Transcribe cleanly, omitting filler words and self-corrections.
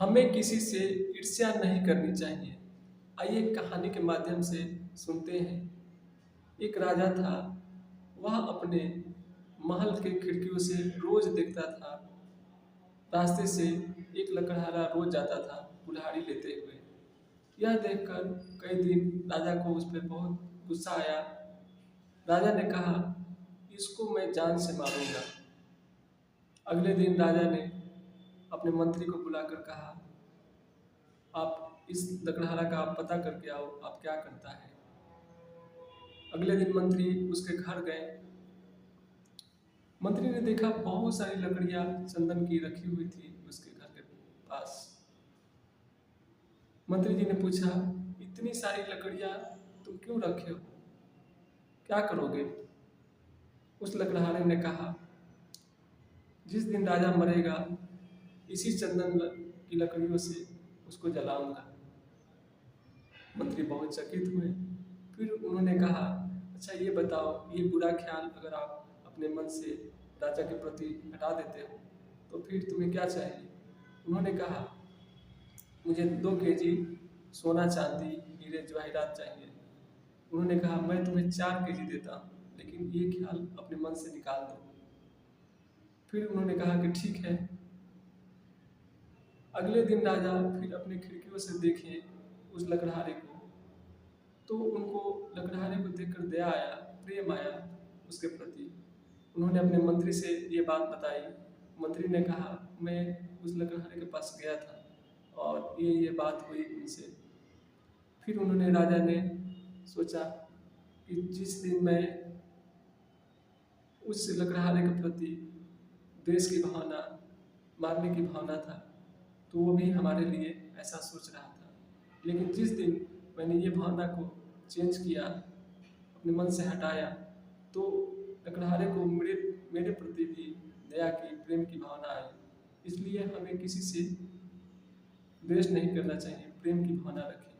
हमें किसी से ईर्ष्या नहीं करनी चाहिए। आइए एक कहानी के माध्यम से सुनते हैं। एक राजा था, वह अपने महल के खिड़कियों से रोज देखता था। रास्ते से एक लकड़हारा रोज जाता था कुल्हाड़ी लेते हुए। यह देखकर कई दिन राजा को उस पर बहुत गुस्सा आया। राजा ने कहा, इसको मैं जान से मारूंगा। अगले दिन राजा ने अपने मंत्री को बुलाकर कहा, आप इस लकड़हारा का आप पता करके आओ, आप क्या करता है। अगले दिन मंत्री उसके घर गए। मंत्री ने देखा बहुत सारी लकड़ियां चंदन की रखी हुई थी उसके घर के पास। मंत्री जी ने पूछा, इतनी सारी लकड़ियां तुम क्यों रखे हो, क्या करोगे। उस लकड़हारे ने कहा, जिस दिन राजा मरेगा इसी चंदन की लकड़ियों से उसको जलाऊंगा। मंत्री बहुत चकित हुए। फिर उन्होंने कहा, अच्छा ये बताओ, ये बुरा ख्याल अगर आप अपने मन से राजा के प्रति हटा देते हो तो फिर तुम्हें क्या चाहिए। उन्होंने कहा, मुझे 2 केजी सोना चांदी हीरे जवाहरात चाहिए। उन्होंने कहा, मैं तुम्हें 4 केजी देता हूँ, लेकिन ये ख्याल अपने मन से निकाल दो। फिर उन्होंने कहा कि ठीक है। अगले दिन राजा फिर अपनी खिड़कियों से देखे उस लकड़हारे को, तो उनको लकड़हारे को देखकर दया आया, प्रेम आया उसके प्रति। उन्होंने अपने मंत्री से ये बात बताई। मंत्री ने कहा, मैं उस लकड़हारे के पास गया था और ये बात हुई उनसे। फिर उन्होंने राजा ने सोचा कि जिस दिन मैं उस लकड़हारे के प्रति द्वेष की भावना, मारने की भावना था, तो वो भी हमारे लिए ऐसा सोच रहा था। लेकिन जिस दिन मैंने ये भावना को चेंज किया, अपने मन से हटाया, तो लकड़हारे को मेरे मेरे प्रति भी दया की, प्रेम की भावना आई। इसलिए हमें किसी से द्वेष नहीं करना चाहिए, प्रेम की भावना रखें।